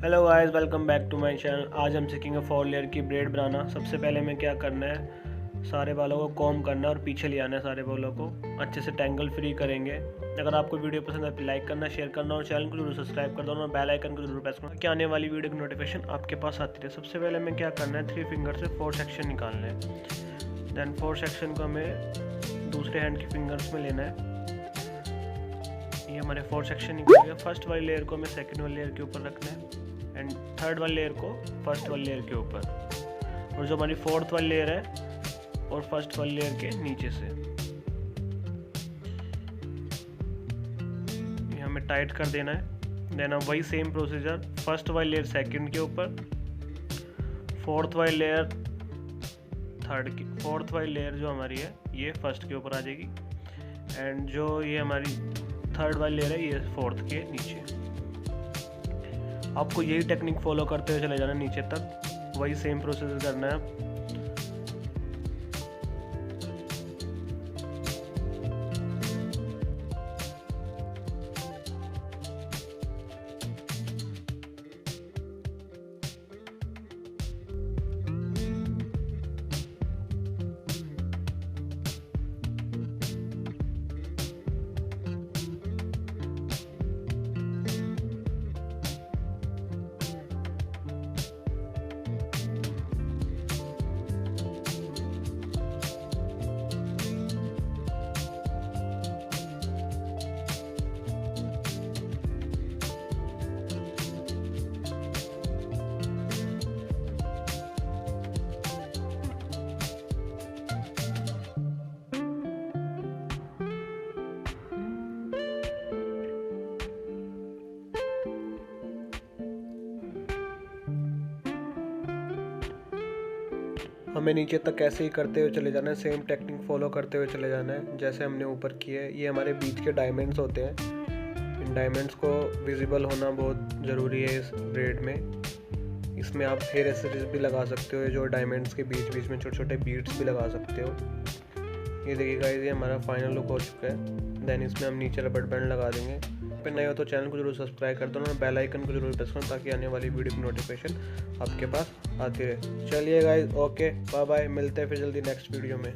Hello guys, welcome back to my channel. आज हम सीखेंगे 4 लेयर की ब्रेड बनाना। सबसे पहले हमें क्या करना है, सारे बालों को कॉम्ब करना है और पीछे ले आना है। सारे बालों को अच्छे से टैंगल फ्री करेंगे। अगर आपको वीडियो पसंद है तो लाइक करना, शेयर करना और चैनल को जरूर सब्सक्राइब कर दो और बेल आइकन को जरूर प्रेस करना ताकि आने वाली वीडियो की नोटिफिकेशन आपके पास आती रहे। सबसे पहले हमें क्या करना है, 3 फिंगर से 4 सेक्शन निकालने हैं। देन 4 सेक्शन को हमें दूसरे हैंड की फिंगर्स में लेना है। ये हमारे 4 सेक्शन निकल गए। फर्स्ट वाली लेयर को हमें सेकंड वाली लेयर के ऊपर रखना है एंड थर्ड वाली लेयर को फर्स्ट वाली लेयर के ऊपर, और जो हमारी फोर्थ वाली लेयर है और फर्स्ट वाली लेयर के नीचे से ये हमें टाइट कर देना है। देन अब वही सेम प्रोसीजर, फर्स्ट वाली लेयर सेकंड के ऊपर, फोर्थ वाली लेयर थर्ड की, फोर्थ वाली लेयर जो हमारी है ये फर्स्ट के ऊपर आ जाएगी एंड जो ये हमारी थर्ड वाली लेयर है ये फोर्थ के नीचे। आपको यही टेक्निक फॉलो करते हुए चले जाना नीचे तक, वही सेम प्रोसेस करना है। हमें नीचे तक ऐसे ही करते हुए चले जाना है, सेम टेक्निक फॉलो करते हुए चले जाना है जैसे हमने ऊपर किए। ये हमारे बीच के डायमंड्स होते हैं। इन डायमंड्स को विजिबल होना बहुत ज़रूरी है इस ब्रेड में। इसमें आप हेयर एक्सेसरीज भी लगा सकते हो, जो डायमंड्स के बीच बीच में छोटे छोटे बीड्स भी लगा सकते हो। ये देखिएगा, ये हमारा फाइनल लुक हो चुका है। देन इसमें हम नीचे रबड़ बैंड लगा देंगे। फिर नए हो तो चैनल को जरूर सब्सक्राइब कर दो और बेल आइकन को जरूर प्रेस करो ताकि आने वाली वीडियो की नोटिफिकेशन आपके पास आती रहे। चलिए गाइस, ओके, बाय बाय, मिलते हैं फिर जल्दी नेक्स्ट वीडियो में।